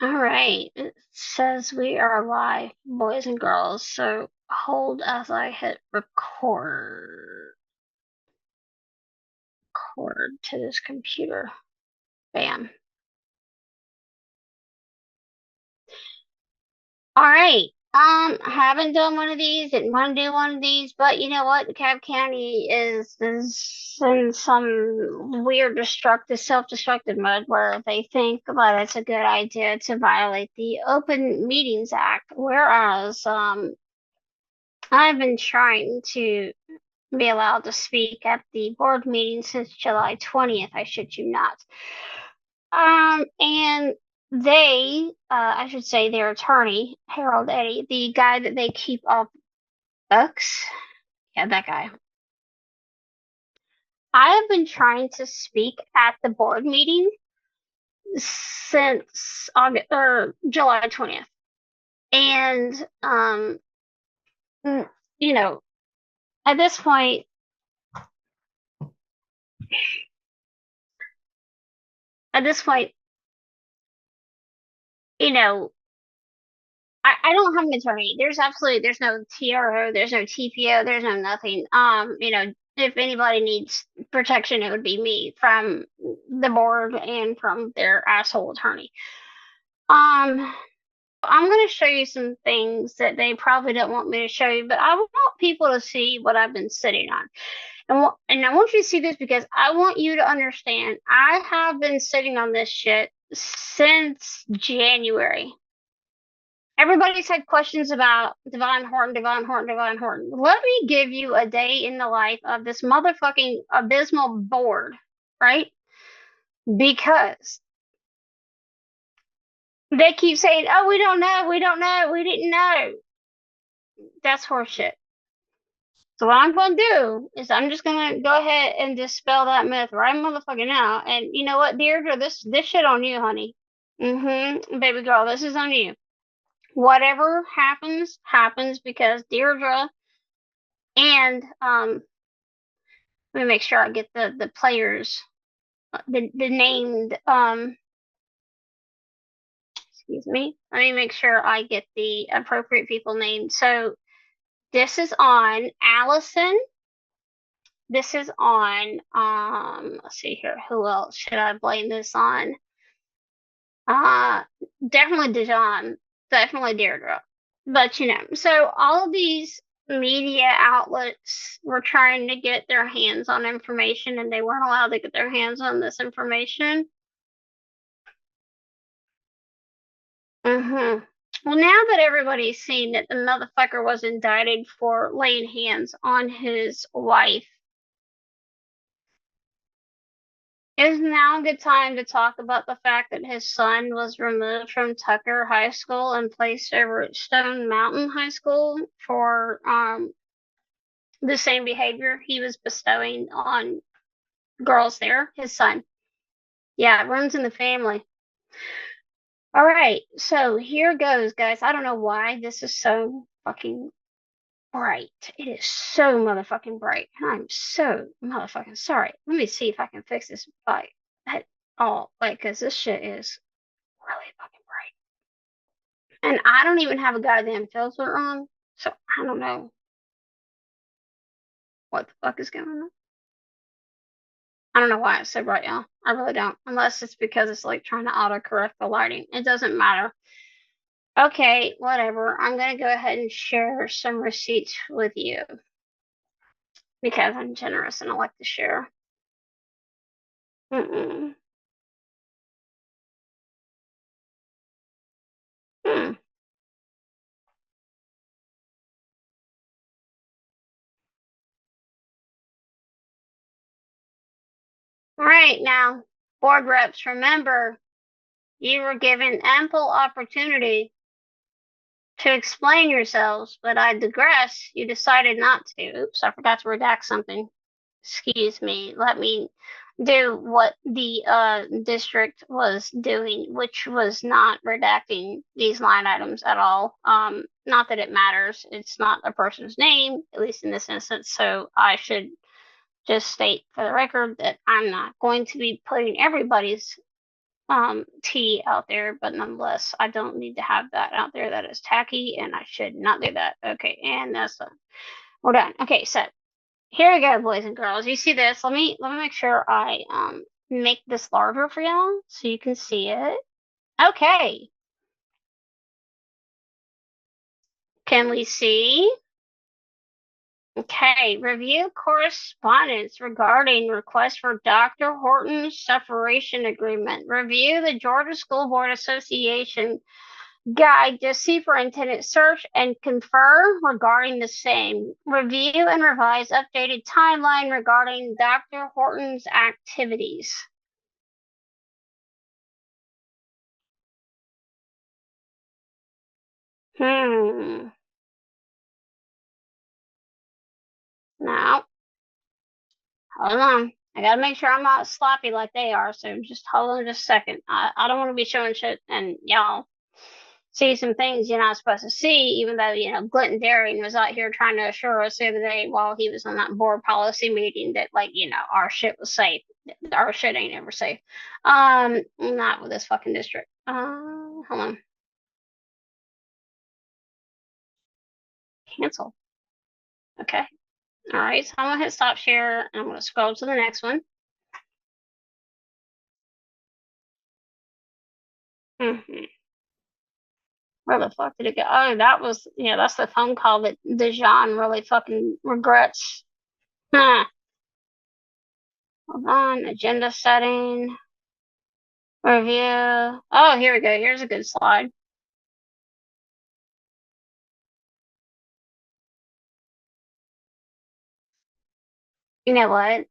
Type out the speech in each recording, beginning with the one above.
All right. It says we are live, boys and girls. So hold as I hit record to this computer. Bam. All right. I haven't done one of these. Didn't want to do one of these, but you know what? DeKalb County is in some weird destructive, self-destructive mode where they think that it's a good idea to violate the Open Meetings Act, whereas I've been trying to be allowed to speak at the board meeting since July 20th. I shit you not. And I should say their attorney, Harold Eddy, the guy that they keep off books, yeah, that guy. I have been trying to speak at the board meeting since August or July 20th. And, you know, at this point, at this point, you know, I don't have an attorney. There's no TRO, there's no TPO, there's no nothing. If anybody needs protection, it would be me from the board and from their asshole attorney. Um, I'm gonna show you some things that they probably don't want me to show you, but I want people to see what I've been sitting on. And I want you to see this because I want you to understand I have been sitting on this shit since January. Everybody's had questions about Divine Horton, Divine Horton, Divine Horton. Let me give you a day in the life of this motherfucking abysmal board, right? Because they keep saying, oh, we don't know, we don't know, we didn't know. That's horseshit. So what I'm going to do is I'm just going to go ahead and dispel that myth right motherfucking now. And you know what, Deirdre, this shit on you, honey. Baby girl, this is on you. Whatever happens, happens because Deirdre and let me make sure I get the players, the named, excuse me. Let me make sure I get the appropriate people named. So this is on Allison. This is on, let's see here. Who else should I blame this on? Uh, Definitely Dijon, definitely Deirdre. But so all of these media outlets were trying to get their hands on information and they weren't allowed to get their hands on this information. Well, now that everybody's seen that the motherfucker was indicted for laying hands on his wife, is now a good time to talk about the fact that his son was removed from Tucker High School and placed over at Stone Mountain High School for the same behavior he was bestowing on girls there, his son. Yeah, it runs in the family. All right, so here goes, guys. I don't know why this is so fucking bright. It is so motherfucking bright. I'm so motherfucking sorry. Let me see if I can fix this light at all. Like, because this shit is really fucking bright. And I don't even have a goddamn filter on, so I don't know what the fuck is going on. I don't know why it's so bright, y'all. I really don't. Unless it's because it's like trying to autocorrect the lighting. It doesn't matter. Okay, whatever. I'm gonna go ahead and share some receipts with you because I'm generous and I like to share. Mm-mm. Hmm. All right, now, board reps, remember you were given ample opportunity to explain yourselves, but I digress. You decided not to. Oops, I forgot to redact something. Excuse me. Let me do what the district was doing, which was not redacting these line items at all. Not that it matters. It's not a person's name, at least in this instance. So I should just state for the record that I'm not going to be putting everybody's T out there, but nonetheless, I don't need to have that out there. That is tacky, and I should not do that. Okay, and that's we're done. Okay, so here we go, boys and girls. You see this? Let me make sure I make this larger for y'all so you can see it. Okay, can we see? Okay, review correspondence regarding request for Dr. Horton's separation agreement. Review the Georgia School Board Association guide to superintendent search and confer regarding the same. Review and revise updated timeline regarding Dr. Horton's activities. Now, hold on. I gotta make sure I'm not sloppy like they are, so just hold on just a second. I don't want to be showing shit and y'all see some things you're not supposed to see, even though, Glenton Daring was out here trying to assure us the other day while he was on that board policy meeting that, like, our shit was safe. Our shit ain't ever safe. Not with this fucking district. Hold on. Cancel. Okay. All right. So I'm gonna hit stop share and I'm gonna scroll to the next one. Mm-hmm. Where the fuck did it go? Oh, that was, that's the phone call that Dejan really fucking regrets. Huh. Hold on. Agenda setting. Review. Oh, here we go. Here's a good slide. You know what?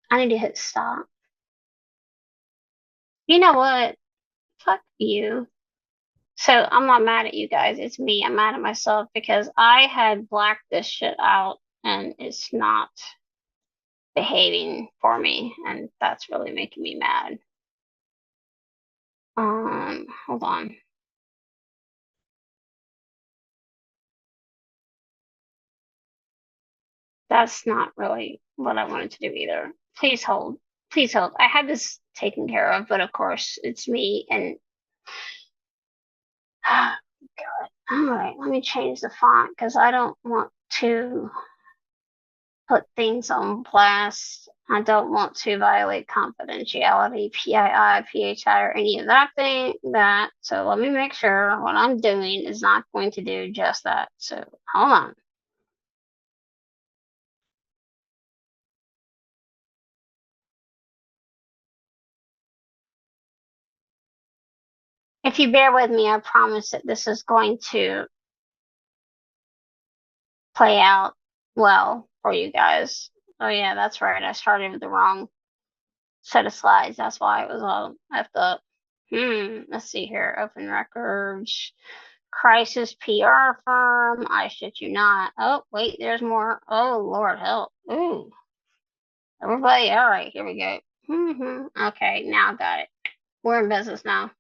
I need to hit stop. You know what? Fuck you. So I'm not mad at you guys. It's me. I'm mad at myself because I had blacked this shit out and it's not behaving for me, and that's really making me mad. Hold on. That's not really what I wanted to do either. Please hold. Please hold. I had this taken care of, but of course it's me and God. All right, let me change the font because I don't want to put things on blast. I don't want to violate confidentiality, PII, PHI, or any of that thing. So let me make sure what I'm doing is not going to do just that. So hold on. If you bear with me, I promise that this is going to play out well for you guys. Oh yeah, that's right. I started with the wrong set of slides. That's why it was all effed up. Let's see here. Open records. Crisis PR firm. I shit you not. Oh, wait, there's more. Oh, Lord help. Ooh. Everybody, all right, here we go. Okay, now I got it. We're in business now.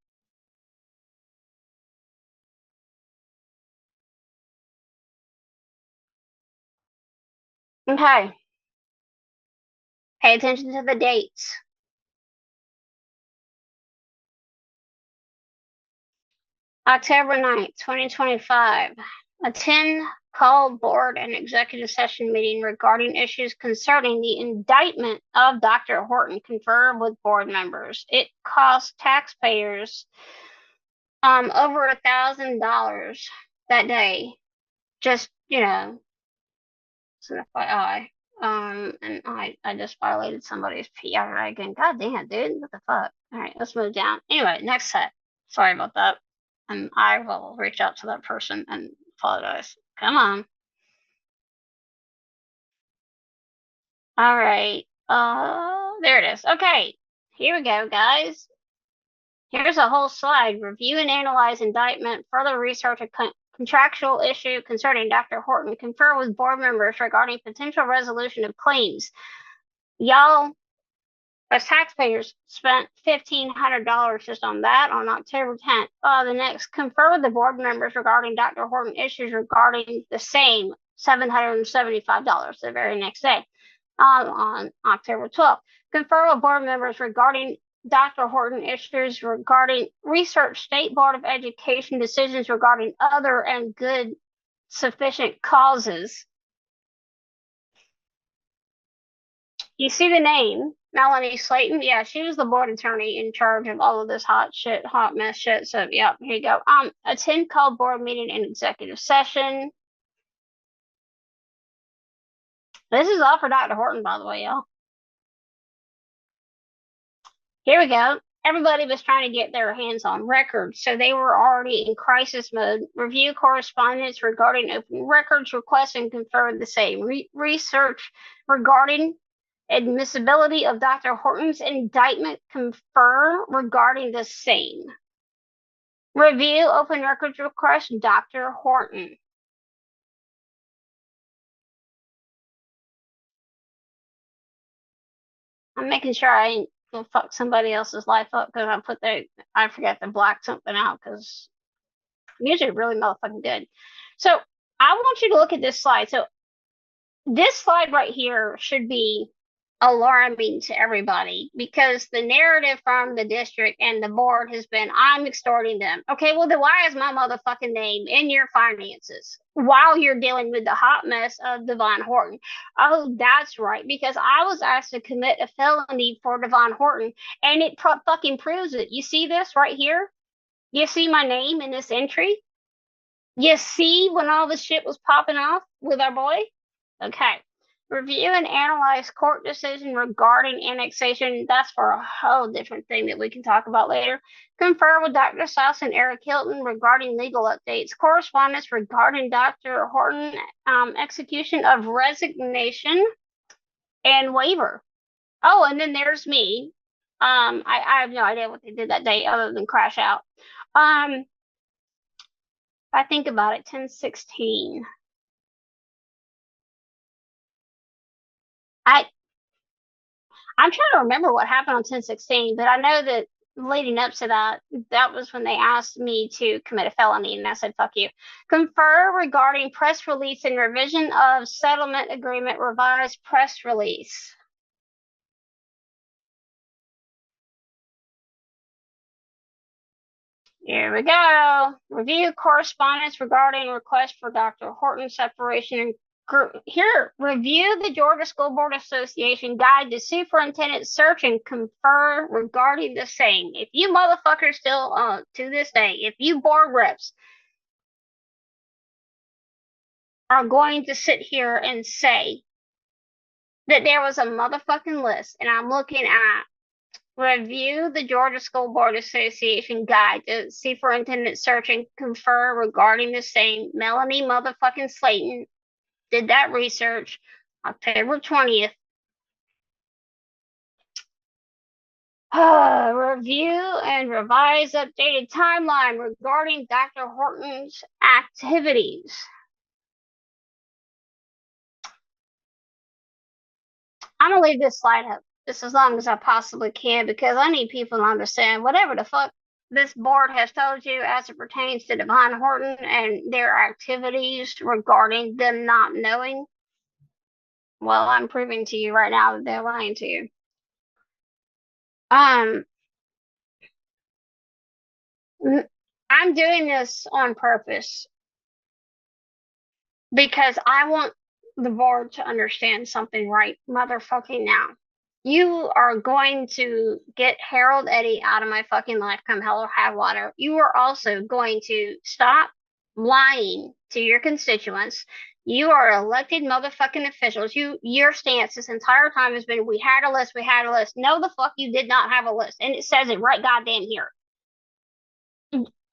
Okay. Pay attention to the dates. October 9th, 2025. Attend call board and executive session meeting regarding issues concerning the indictment of Dr. Horton. Confer with board members. It cost taxpayers over $1,000 that day. Just, it's an FYI. And I just violated somebody's PRI again. God damn, dude. What the fuck? All right, let's move down. Anyway, next set. Sorry about that. And I will reach out to that person and apologize. Come on. All right. There it is. Okay. Here we go, guys. Here's a whole slide. Review and analyze indictment, further research a contractual issue concerning Dr. Horton, confer with board members regarding potential resolution of claims. Y'all, as taxpayers, spent $1,500 just on that on October 10th. The next, confer with the board members regarding Dr. Horton issues regarding the same $775 the very next day. On October 12th, confer with board members regarding Dr. Horton issues regarding research State Board of Education decisions regarding other and good sufficient causes. You see the name, Melanie Slayton? Yeah, she was the board attorney in charge of all of this hot mess shit. So yeah, here you go. Attend call board meeting and executive session. This is all for Dr. Horton, by the way, y'all. Here we go. Everybody was trying to get their hands on records, so they were already in crisis mode. Review correspondence regarding open records, request and confer the same. Research regarding admissibility of Dr. Horton's indictment, confer regarding the same. Review open records request, Dr. Horton. I'm making sure I ain't gonna fuck somebody else's life up because I forgot to black something out because usually really motherfucking good. So I want you to look at this slide. So this slide right here should be alarming to everybody because the narrative from the district and the board has been, I'm extorting them. Okay, well then why is my motherfucking name in your finances while you're dealing with the hot mess of Devon Horton? Oh, that's right, because I was asked to commit a felony for Devon Horton and it fucking proves it. You see this right here? You see my name in this entry? You see when all this shit was popping off with our boy? Okay. Review and analyze court decision regarding annexation. That's for a whole different thing that we can talk about later. Confer with Dr. South and Eric Hilton regarding legal updates. Correspondence regarding Dr. Horton execution of resignation and waiver. Oh, and then there's me. I have no idea what they did that day other than crash out. I think about it, 10/16. I'm trying to remember what happened on 10/16, but I know that leading up to that, that was when they asked me to commit a felony, and I said, fuck you. Confer regarding press release and revision of settlement agreement, revised press release. Here we go. Review correspondence regarding request for Dr. Horton separation and here, review the Georgia School Board Association guide to superintendent search and confer regarding the same. If you motherfuckers still, to this day, if you board reps are going to sit here and say that there was a motherfucking list, and I'm looking at review the Georgia School Board Association guide to superintendent search and confer regarding the same. Melanie motherfucking Slayton did that research October 20th. Review and revise updated timeline regarding Dr. Horton's activities. I'm gonna leave this slide up just as long as I possibly can because I need people to understand whatever the fuck this board has told you as it pertains to Devon Horton and their activities regarding them not knowing. Well, I'm proving to you right now that they're lying to you. I'm doing this on purpose because I want the board to understand something right motherfucking now. You are going to get Harold Eddy out of my fucking life come hell or high water. You are also going to stop lying to your constituents. You are elected motherfucking officials. Your stance this entire time has been, we had a list, we had a list. No, the fuck you did not have a list. And it says it right goddamn here.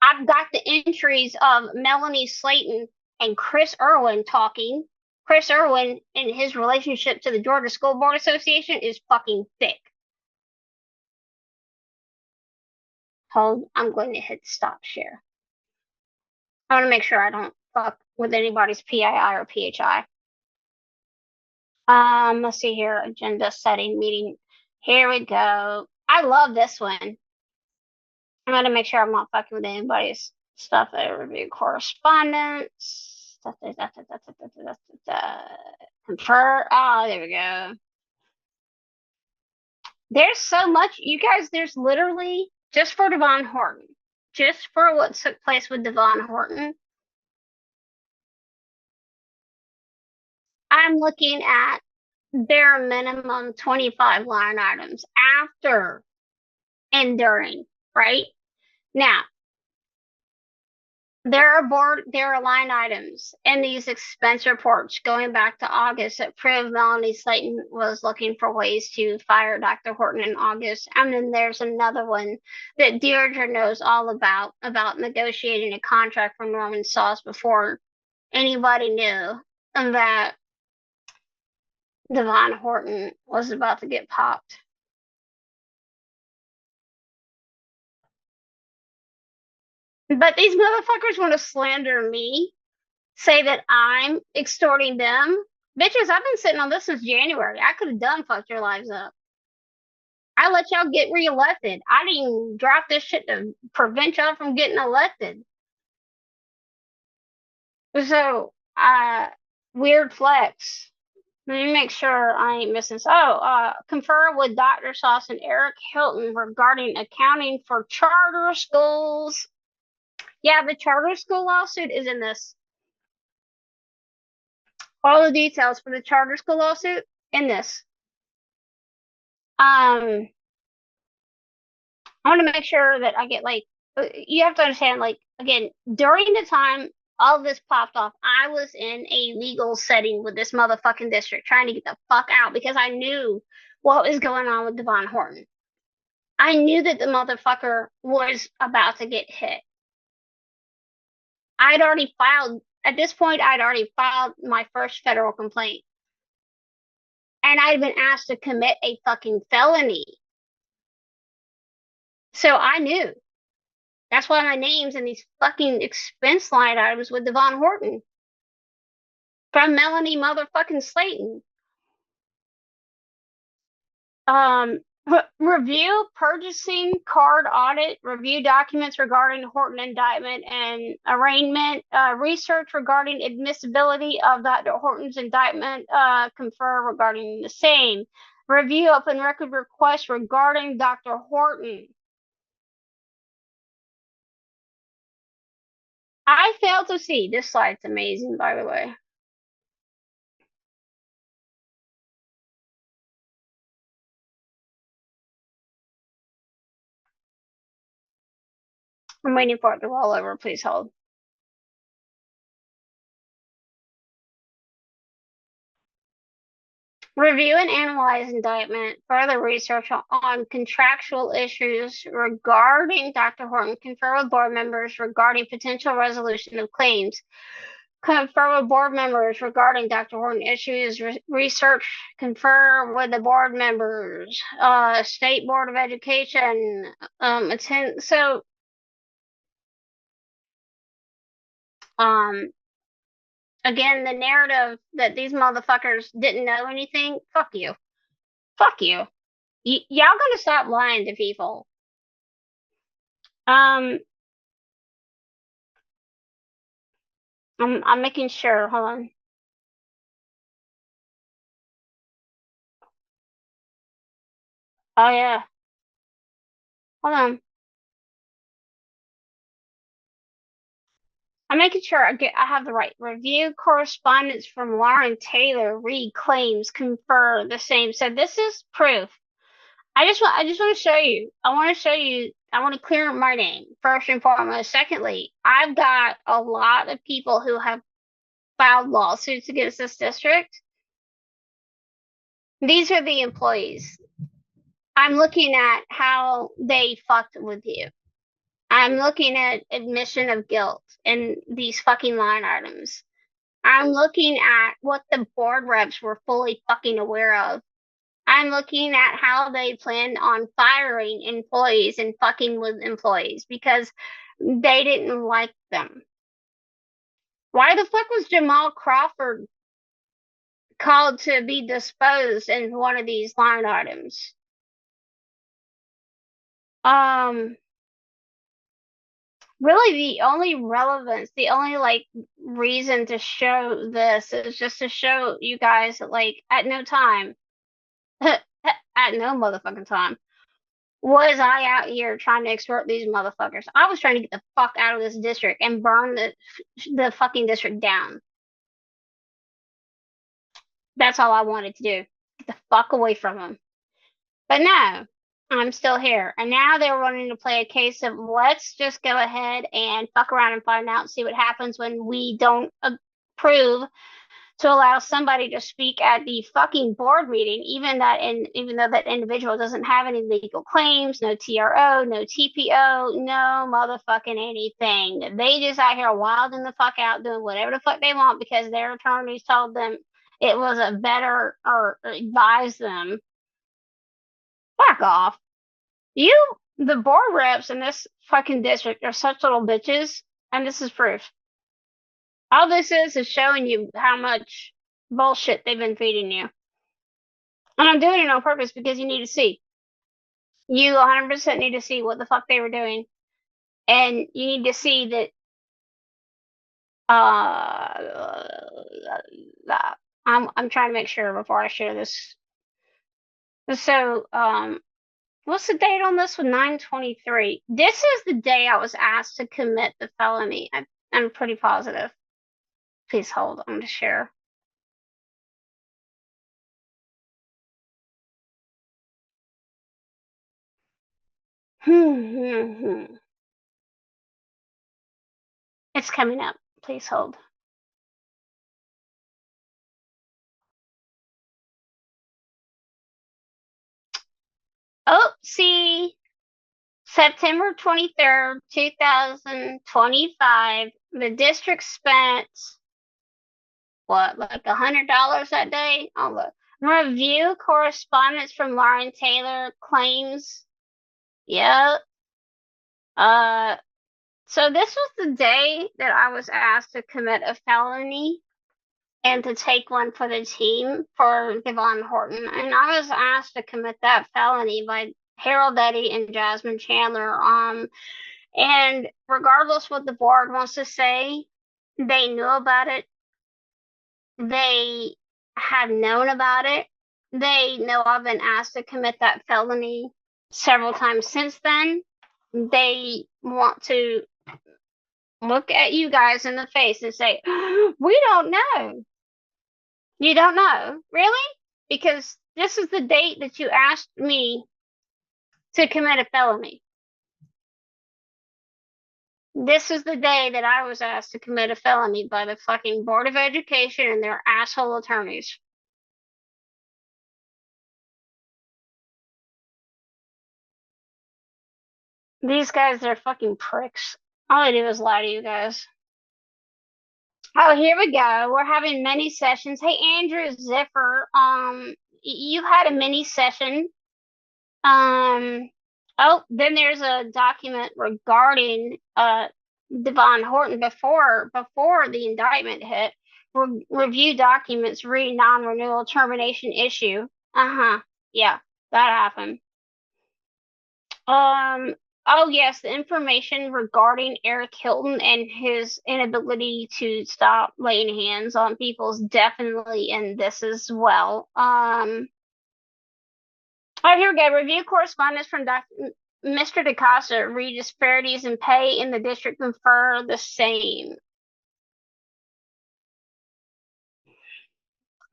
I've got the entries of Melanie Slayton and Chris Irwin talking. Chris Irwin and his relationship to the Georgia School Board Association is fucking thick. Hold, I'm going to hit stop share. I want to make sure I don't fuck with anybody's PII or PHI. Let's see here. Agenda setting meeting. Here we go. I love this one. I'm going to make sure I'm not fucking with anybody's stuff. I review correspondence. Confer. Oh, there we go. There's so much, you guys, there's literally, just for Devon Horton, just for what took place with Devon Horton, I'm looking at bare minimum 25 line items after and during, right? Now, there are line items in these expense reports going back to August that prove Melanie Slayton was looking for ways to fire Dr. Horton in August. And then there's another one that Deirdre knows all about negotiating a contract for Norman Sauce before anybody knew that Devon Horton was about to get popped. But these motherfuckers want to slander me, say that I'm extorting them. Bitches, I've been sitting on this since January. I could have done fucked your lives up. I let y'all get reelected. I didn't even drop this shit to prevent y'all from getting elected. So, weird flex. Let me make sure I ain't missing. Confer with Dr. Sauce and Eric Hilton regarding accounting for charter schools. Yeah, the charter school lawsuit is in this. All the details for the charter school lawsuit in this. I want to make sure that I get you have to understand, again, during the time all of this popped off, I was in a legal setting with this motherfucking district trying to get the fuck out because I knew what was going on with Devon Horton. I knew that the motherfucker was about to get hit. At this point, I'd already filed my first federal complaint. And I'd been asked to commit a fucking felony. So I knew. That's why my name's in these fucking expense line items with Devon Horton. From Melanie motherfucking Slayton. Review purchasing card audit, review documents regarding Horton indictment and arraignment, research regarding admissibility of Dr. Horton's indictment, confer regarding the same, review open record request regarding Dr. Horton. I failed to see. This site's amazing, by the way. I'm waiting for it to roll over. Please hold. Review and analyze indictment. Further research on contractual issues regarding Dr. Horton. Confer with board members regarding potential resolution of claims. Confer with board members regarding Dr. Horton issues. Research. Confer with the board members. State Board of Education. Attend. So, again, the narrative that these motherfuckers didn't know anything, fuck you. Fuck you. Y'all gotta stop lying to people. I'm making sure. Hold on. Oh yeah. Hold on. I'm making sure I have the right review correspondence from Lauren Taylor. Read claims, confer the same. So this is proof. I just want to show you. I want to show you. I want to clear my name first and foremost. Secondly, I've got a lot of people who have filed lawsuits against this district. These are the employees. I'm looking at how they fucked with you. I'm looking at admission of guilt in these fucking line items. I'm looking at what the board reps were fully fucking aware of. I'm looking at how they planned on firing employees and fucking with employees because they didn't like them. Why the fuck was Jamal Crawford called to be disposed in one of these line items? Really the only relevance, the only reason to show this is just to show you guys that at no time At no motherfucking time was I out here trying to extort these motherfuckers. I was trying to get the fuck out of this district and burn the fucking district down. That's all I wanted to do. Get the fuck away from them. But no, I'm still here. And now they're wanting to play a case of let's just go ahead and fuck around and find out and see what happens when we don't approve to allow somebody to speak at the fucking board meeting, even though that individual doesn't have any legal claims, no TRO, no TPO, no motherfucking anything. They just out here wilding the fuck out, doing whatever the fuck they want because their attorneys told them it was a better or advised them. Fuck off. The board reps in this fucking district are such little bitches, and this is proof. All this is showing you how much bullshit they've been feeding you. And I'm doing it on purpose because you need to see. You 100% need to see what the fuck they were doing. And you need to see that I'm trying to make sure before I share this. So, what's the date on this one? 9/23. This is the day I was asked to commit the felony. I'm pretty positive. Please hold. I'm going to share. It's coming up. Please hold. Oh, see, September 23rd, 2025, the district spent, what, like $100 that day? Oh, look. Review correspondence from Lauren Taylor claims. Yep. So this was the day that I was asked to commit a felony and to take one for the team for Devon Horton. And I was asked to commit that felony by Harold Eddy and Jasmine Chandler. And regardless what the board wants to say, they knew about it. They have known about it. They know I've been asked to commit that felony several times since then. They want to look at you guys in the face and say, we don't know. You don't know? Really? Because this is the date that you asked me to commit a felony. This is the day that I was asked to commit a felony by the fucking Board of Education and their asshole attorneys. These guys, they're fucking pricks. All they do is lie to you guys. Oh, here we go. We're having mini sessions. Hey, Andrew Ziffer, you had a mini session. Oh, then there's a document regarding Devon Horton before the indictment hit. Review documents, read non-renewal termination issue. Yeah, that happened. Oh yes, the information regarding Eric Hilton and his inability to stop laying hands on people is definitely in this as well. Oh, here we go. Review correspondence from Mr. DaCosta. Read disparities in pay in the district confer the same.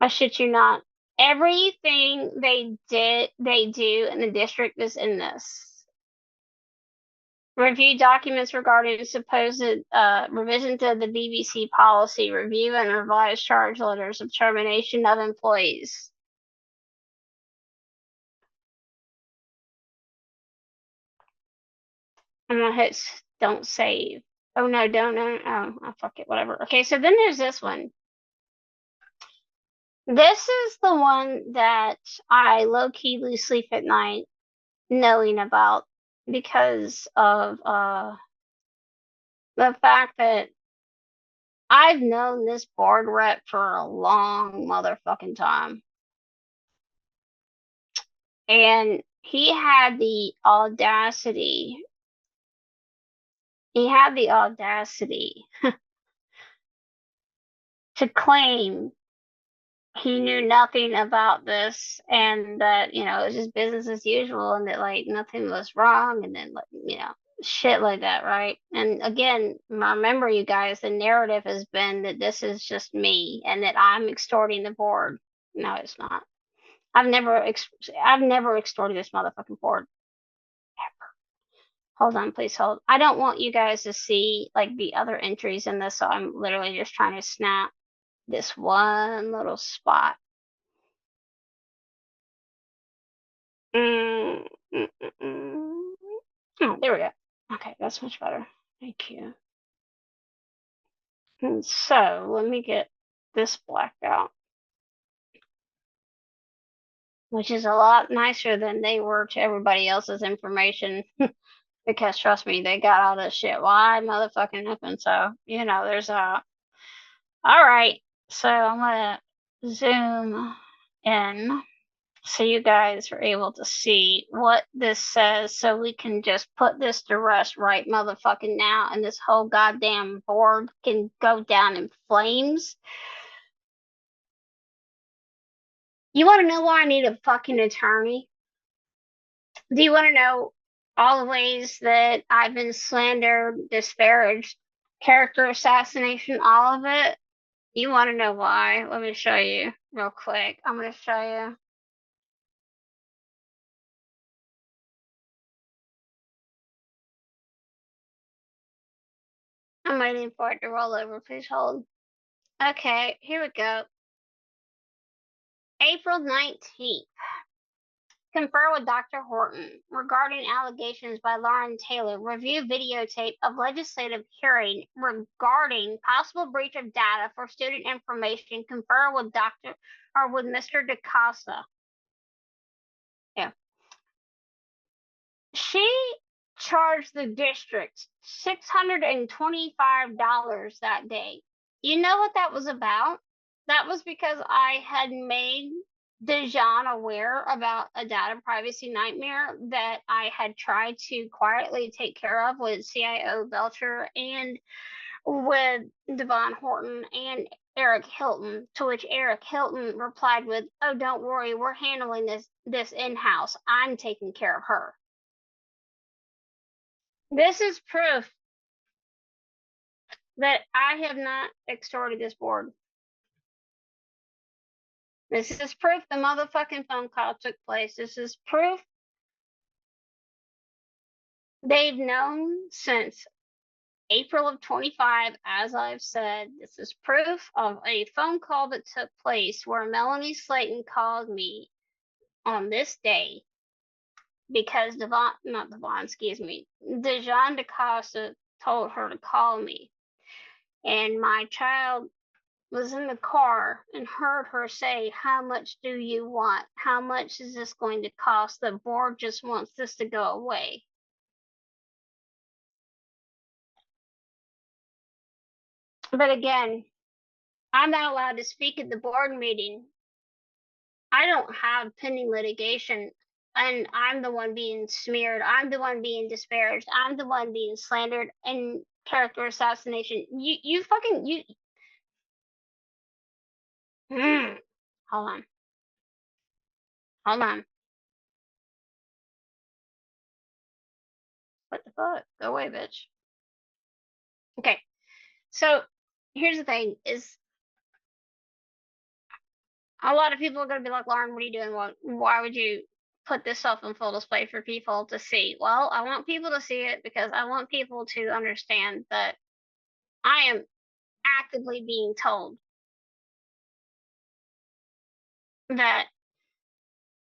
I shit you not. Everything they do in the district is in this. Review documents regarding supposed revisions of the BBC policy. Review and revise charge letters of termination of employees. I'm gonna hit don't save. Oh no, don't. Oh, fuck it, whatever. Okay, so then there's this one. This is the one that I low-key lose sleep at night knowing about because of the fact that I've known this board rep for a long motherfucking time. And he had the audacity to claim he knew nothing about this, and that, it was just business as usual, and that, like, nothing was wrong, and then, like, shit like that, right? And again, remember, you guys, the narrative has been that this is just me and that I'm extorting the board. No, it's not. I've never extorted this motherfucking board. Hold on, please hold. I don't want you guys to see, like, the other entries in this, so I'm literally just trying to snap this one little spot. Mm, mm, mm, mm. Oh, there we go. Okay, that's much better. Thank you. And so let me get this blacked out, which is a lot nicer than they were to everybody else's information. Because trust me, they got all this shit wide motherfucking open. So, there's a. All right. So I'm gonna zoom in so you guys are able to see what this says, so we can just put this to rest right motherfucking now, and this whole goddamn board can go down in flames. You want to know why I need a fucking attorney? Do you want to know all the ways that I've been slandered, disparaged, character assassination, all of it? You want to know why? Let me show you real quick. I'm going to show you. I'm waiting for it to roll over. Please hold. Okay, here we go. April 19th. Confer with Dr. Horton regarding allegations by Lauren Taylor. Review videotape of legislative hearing regarding possible breach of data for student information. Confer with Mr. DaCosta. Yeah. She charged the district $625 that day. You know what that was about? That was because I had made Dejan aware about a data privacy nightmare that I had tried to quietly take care of with CIO Belcher and with Devon Horton and Eric Hilton, to which Eric Hilton replied with, "Oh, don't worry, we're handling this in-house. I'm taking care of her." This is proof that I have not extorted this board. This is proof the motherfucking phone call took place. This is proof they've known since April of 25, as I've said. This is proof of a phone call that took place where Melanie Slayton called me on this day because Dejan DaCosta told her to call me. And my child was in the car and heard her say, "How much do you want? How much is this going to cost? The board just wants this to go away." But again, I'm not allowed to speak at the board meeting. I don't have pending litigation, and I'm the one being smeared. I'm the one being disparaged. I'm the one being slandered and character assassination. You fucking you. Hold on. Hold on. What the fuck? Go away, bitch. Okay. So here's the thing: is a lot of people are going to be like, "Lauren, what are you doing? Why would you put this stuff on full display for people to see?" Well, I want people to see it because I want people to understand that I am actively being told that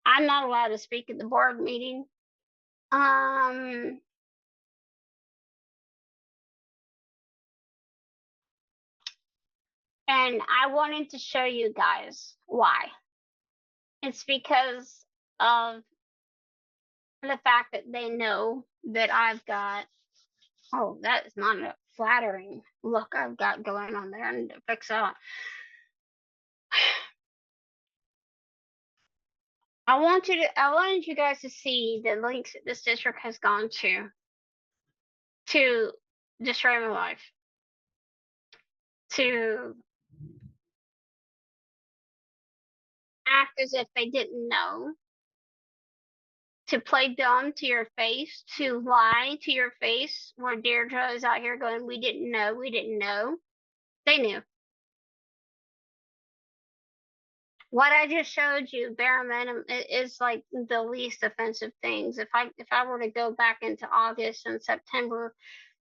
I'm not allowed to speak at the board meeting. Um, and I wanted to show you guys why. It's because of the fact that they know that I've got. Oh, that is not a flattering look I've got going on there. I need to fix that. I wanted you guys to see the links that this district has gone to destroy my life, to act as if they didn't know, to play dumb to your face, to lie to your face, where Deirdre is out here going, we didn't know, we didn't know. They knew. What I just showed you, bare minimum, is like the least offensive things. If I were to go back into August and September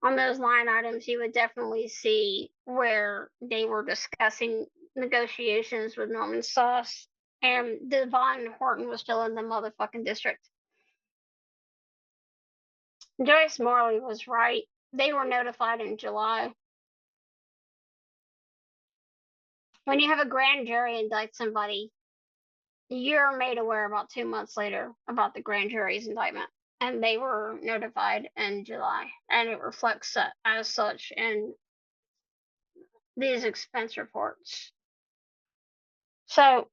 on those line items, you would definitely see where they were discussing negotiations with Norman Sauce, and Devon Horton was still in the motherfucking district. Joyce Morley was right. They were notified in July. When you have a grand jury indict somebody, you're made aware about 2 months later about the grand jury's indictment. And they were notified in July. And it reflects as such in these expense reports. So,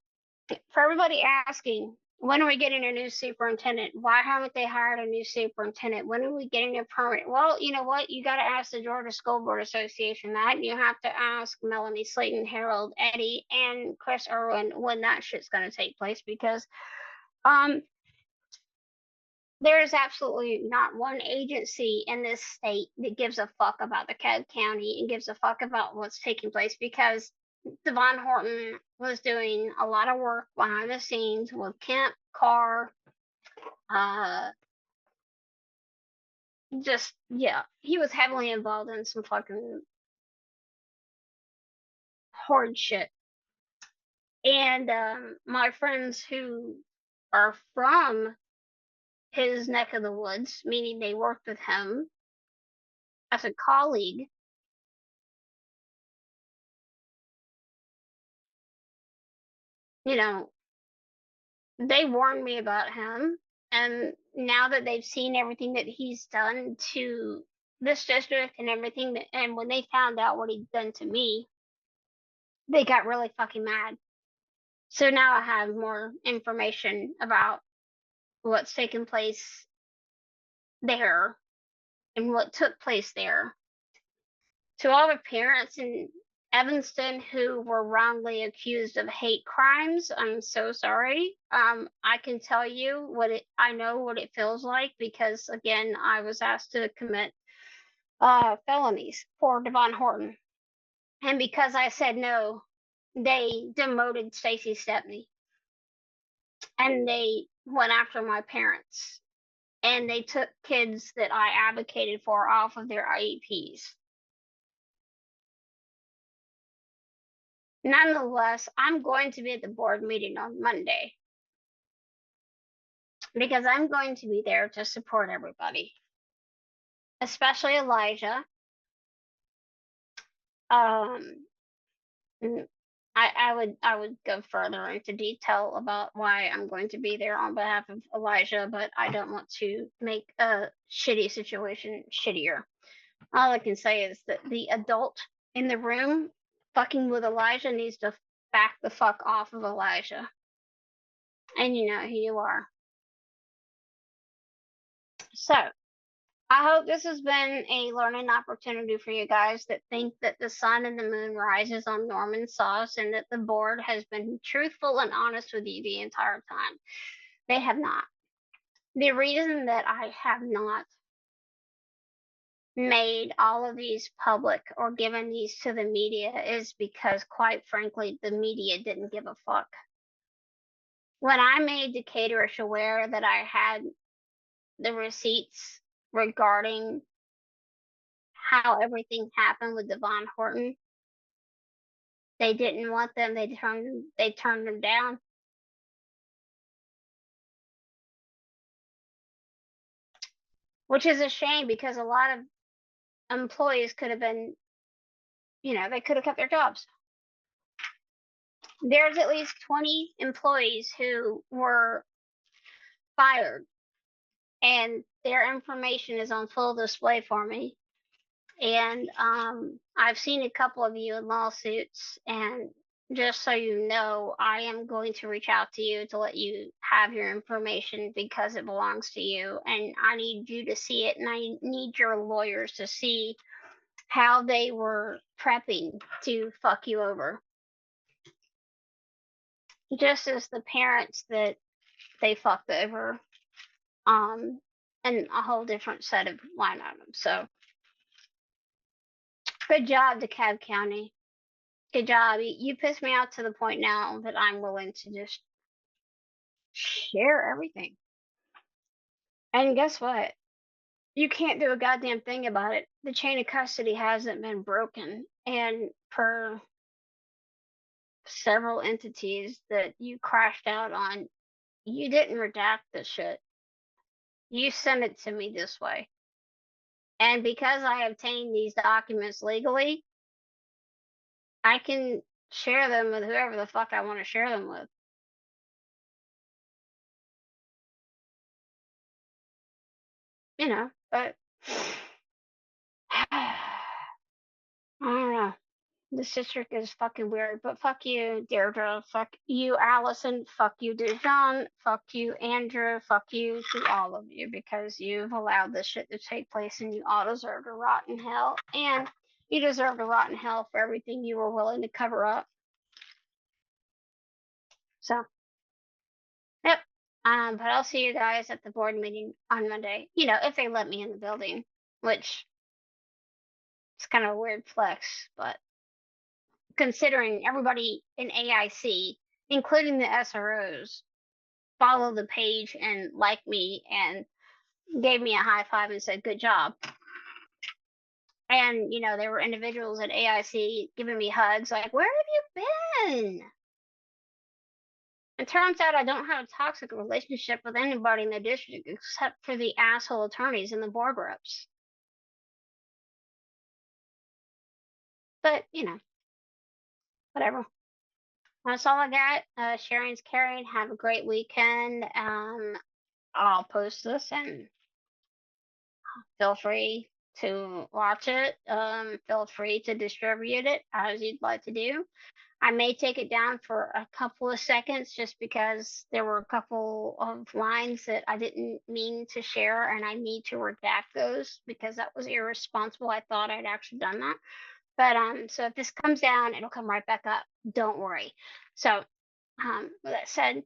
for everybody asking, when are we getting a new superintendent? Why haven't they hired a new superintendent? When are we getting a permit? Well, you know what? You got to ask the Georgia School Board Association that. You have to ask Melanie Slayton, Harold, Eddie, and Chris Irwin when that shit's going to take place, because there is absolutely not one agency in this state that gives a fuck about DeKalb County and gives a fuck about what's taking place, because Devon Horton was doing a lot of work behind the scenes with Kemp, Carr, he was heavily involved in some fucking horrid shit. And my friends who are from his neck of the woods, meaning they worked with him as a colleague, you know, they warned me about him. And now that they've seen everything that he's done to this district and everything, and when they found out what he'd done to me, they got really fucking mad. So now I have more information about what's taken place there and what took place there. To all the parents in Evanston who were wrongly accused of hate crimes, I'm so sorry. I can tell you I know what it feels like, because again, I was asked to commit felonies for Devon Horton. And because I said no, they demoted Stacy Stepney. And they went after my parents. And they took kids that I advocated for off of their IEPs. Nonetheless, I'm going to be at the board meeting on Monday, because I'm going to be there to support everybody, especially Elijah. I would go further into detail about why I'm going to be there on behalf of Elijah, but I don't want to make a shitty situation shittier. All I can say is that the adult in the room fucking with Elijah needs to back the fuck off of Elijah. And you know who you are. So, I hope this has been a learning opportunity for you guys that think that the sun and the moon rises on Norman Sauce, and that the board has been truthful and honest with you the entire time. They have not. The reason that I have not made all of these public or given these to the media is because, quite frankly, the media didn't give a fuck. When I made Decatorish aware that I had the receipts regarding how everything happened with Devon Horton, they didn't want them. They turned them down. Which is a shame, because a lot of employees could have been, they could have kept their jobs. There's at least 20 employees who were fired, and their information is on full display for me. And I've seen a couple of you in lawsuits, and just so you know, I am going to reach out to you to let you have your information, because it belongs to you, and I need you to see it, and I need your lawyers to see how they were prepping to fuck you over. just as the parents that they fucked over, and a whole different set of line items. So good job, DeKalb County. Good job. You pissed me out to the point now that I'm willing to just share everything. And guess what? You can't do a goddamn thing about it. The chain of custody hasn't been broken, and per several entities that you crashed out on, you didn't redact this shit. You sent it to me this way. And because I obtained these documents legally, I can share them with whoever the fuck I want to share them with. You know, but I don't know. This district is fucking weird, but fuck you, Deirdre. Fuck you, Allison. Fuck you, Dijon. Fuck you, Andrew. Fuck you to all of you because you've allowed this shit to take place and you all deserve to rot in hell. And you deserve to rot in hell for everything you were willing to cover up. So, yep. But I'll see you guys at the board meeting on Monday. You know, if they let me in the building, which is kind of a weird flex, but considering everybody in AIC, including the SROs, followed the page and liked me and gave me a high five and said, good job. And, you know, there were individuals at AIC giving me hugs like, where have you been? It turns out I don't have a toxic relationship with anybody in the district except for the asshole attorneys and the board reps. But, you know, whatever. That's all I got. Sharing's caring. Have a great weekend. I'll post this and feel free to watch it. Feel free to distribute it as you'd like to do. I may take it down for a couple of seconds just because there were a couple of lines that I didn't mean to share and I need to redact those because that was irresponsible. I thought I'd actually done that. But so if this comes down, it'll come right back up. Don't worry. So with that said,